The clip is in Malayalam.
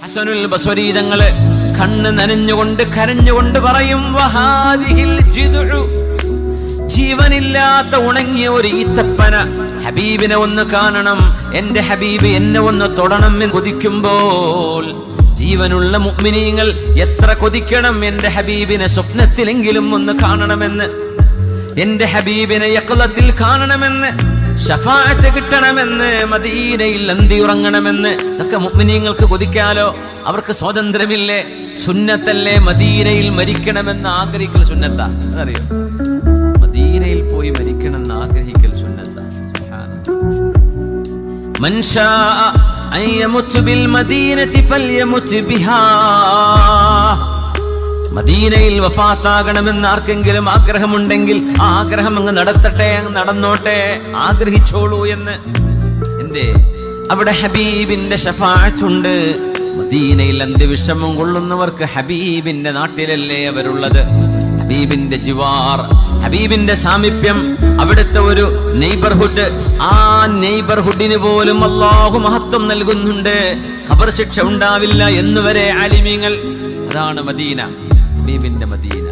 ഹസനുൽ ബസ്വരി തങ്ങള് കണ്ണ് നനഞ്ഞുകൊണ്ട് കരഞ്ഞുകൊണ്ട് പറയും, വഹാദിഹിൽ ജിദ്ഉ, ജീവനില്ലാത്ത ഉണങ്ങിയ ഒരു ഈത്തപ്പന. ഹബീബിനെ ഒന്ന് കാണണം, എന്റെ ഹബീബ് എന്നെ ഒന്ന് തൊടണം എന്ന് കൊതിക്കുമ്പോൾ, ജീവനുള്ള മുഅ്മിനീങ്ങൾ എത്ര കൊതിക്കണം എന്റെ ഹബീബിനെ സ്വപ്നത്തിലെങ്കിലും ഒന്ന് കാണണമെന്ന്, എന്റെ ഹബീബിനെ യഖ്ലത്തിൽ കാണണമെന്ന്, ശഫാഅത്ത് കിട്ടണമെന്ന്, മദീനയിൽ അന്തി ഉറങ്ങണമെന്ന്. ഇതൊക്കെ മുഅ്മിനീങ്ങൾക്ക് കൊതിക്കാലോ. അവർക്ക് സ്വാതന്ത്ര്യമില്ലേ? സുന്നത്തല്ലേ മദീനയിൽ മരിക്കണമെന്ന് ആഗ്രഹിക്കൽ സുന്നത്താ. അതറിയോ? മദീനയിൽ പോയി മരിക്കണമെന്ന് ആഗ്രഹിക്കൽ സുന്നത്താ. മൻ ശാഅ അൻ യമുത് ബിൽ മദീനതി ഫൽയമുത് ബിഹാ. മദീനയിൽ വഫാത്താകണമെന്ന് ആർക്കെങ്കിലും ആഗ്രഹമുണ്ടെങ്കിൽ ആ ആഗ്രഹം അങ്ങ് നടത്തട്ടെ, അങ്ങ് നടന്നോട്ടെ, ആഗ്രഹിച്ചോളൂ എന്ന്. എന്തേ? അവിടെ ഹബീബിന്റെ ശഫാഅത്തുണ്ട്. മദീനയിൽ അന്ത്യവിഷമം കൊള്ളുന്നവർക്ക് ഹബീബിന്റെ നാട്ടിലല്ലേ അവരുള്ളത്. ഹബീബിന്റെ ജിവാർ, ഹബീബിന്റെ സാമീപ്യം, അവിടുത്തെ ഒരു നെയ്ബർഹുഡ്, ആ നെയ്ബർഹുഡിന് പോലും അല്ലാഹു മഹത്വം നൽകുന്നുണ്ട്. ഖബർ ശിക്ഷ ഉണ്ടാവില്ല എന്നുവരെ ആലിമീങ്ങൾ. അതാണ് മദീന, ഹബീബിന്റെ മദീന.